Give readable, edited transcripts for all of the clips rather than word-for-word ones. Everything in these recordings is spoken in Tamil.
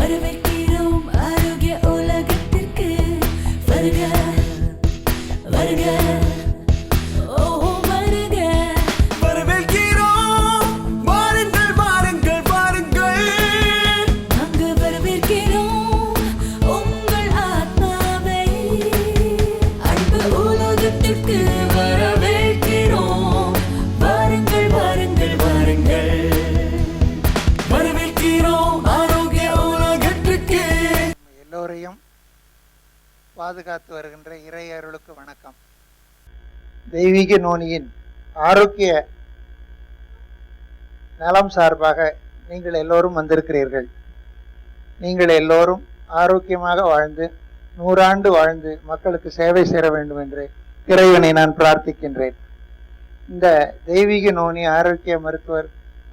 வரவேற்கிறோம் ஆரோக்கிய உலகத்திற்கு. வருக வருக ஓ வருக. வரவேற்கிறோம், வாருங்கள் வாருங்கள் வாருங்கள். நாங்க வரவேற்கிறோம் உங்கள் ஆத்மாவை. அன்பு உலகத்திற்கு வரவேற்கிறோம். வாருங்கள் வாருங்கள் வாருங்கள். வரவேற்கிறோம் ஆரோக்கிய உலகத்திற்கு. எல்லோரையும் பாதுகாத்து வருகின்ற இறை அருளுக்கு வணக்கம். தெய்வீக நோனியின் ஆரோக்கிய நலம் சார்பாக நீங்கள் எல்லோரும் வந்திருக்கிறீர்கள். நீங்கள் எல்லோரும் ஆரோக்கியமாக வாழ்ந்து 100 ஆண்டு வாழ்ந்து மக்களுக்கு சேவை சேர வேண்டும் என்று இறைவனை நான் பிரார்த்திக்கின்றேன். இந்த தெய்வீக நோனி ஆரோக்கிய மருத்துவர்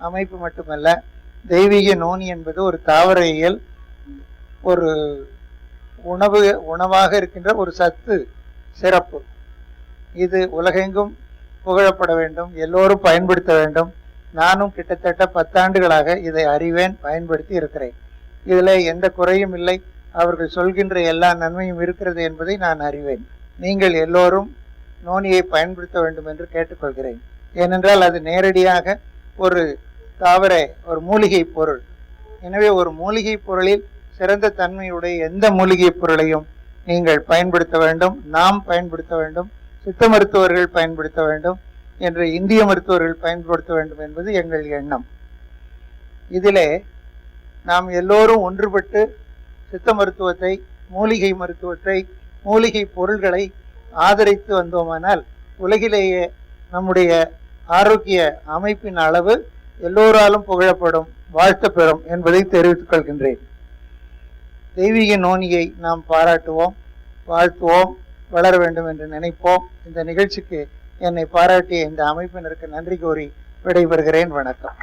அமைப்பு மட்டுமல்ல, தெய்வீக நோனி என்பது ஒரு தாவரையியல், ஒரு உணவாக இருக்கின்ற ஒரு சத்து சிறப்பு. இது உலகெங்கும் புகழப்பட வேண்டும், எல்லோரும் பயன்படுத்த வேண்டும். நானும் கிட்டத்தட்ட 10 ஆண்டுகளாக இதை அறிவேன், பயன்படுத்தி இருக்கிறேன். இதில் எந்த குறையும் இல்லை, அவர்கள் சொல்கின்ற எல்லா நன்மையும் இருக்கிறது என்பதை நான் அறிவேன். நீங்கள் எல்லோரும் நோனியை பயன்படுத்த வேண்டும் என்று கேட்டுக்கொள்கிறேன். ஏனென்றால் அது நேரடியாக ஒரு தாவர ஒரு மூலிகை பொருள். எனவே ஒரு மூலிகை பொருளில் சிறந்த தன்மையுடைய எந்த மூலிகை பொருளையும் நீங்கள் பயன்படுத்த வேண்டும், நாம் பயன்படுத்த வேண்டும், சித்த மருத்துவர்கள் பயன்படுத்த வேண்டும் என்று இந்திய மருத்துவர்கள் பயன்படுத்த வேண்டும் என்பது எங்கள் எண்ணம். இதிலே நாம் எல்லோரும் ஒன்றுபட்டு சித்த மருத்துவத்தை, மூலிகை மருத்துவத்தை, மூலிகை பொருள்களை ஆதரித்து வந்தோமானால் உலகிலேயே நம்முடைய ஆரோக்கிய அமைப்பின் அளவு எல்லோராலும் புகழப்படும், வாழ்த்து பெறும் என்பதை தெரிவித்துக் கொள்கின்றேன். தெய்வீக நோனியை நாம் பாராட்டுவோம், வாழ்த்துவோம், வளர வேண்டும் என்று நினைப்போம். இந்த நிகழ்ச்சிக்கு என்னை பாராட்டிய இந்த அமைப்பினருக்கு நன்றி கூறி விடைபெறுகிறேன். வணக்கம்.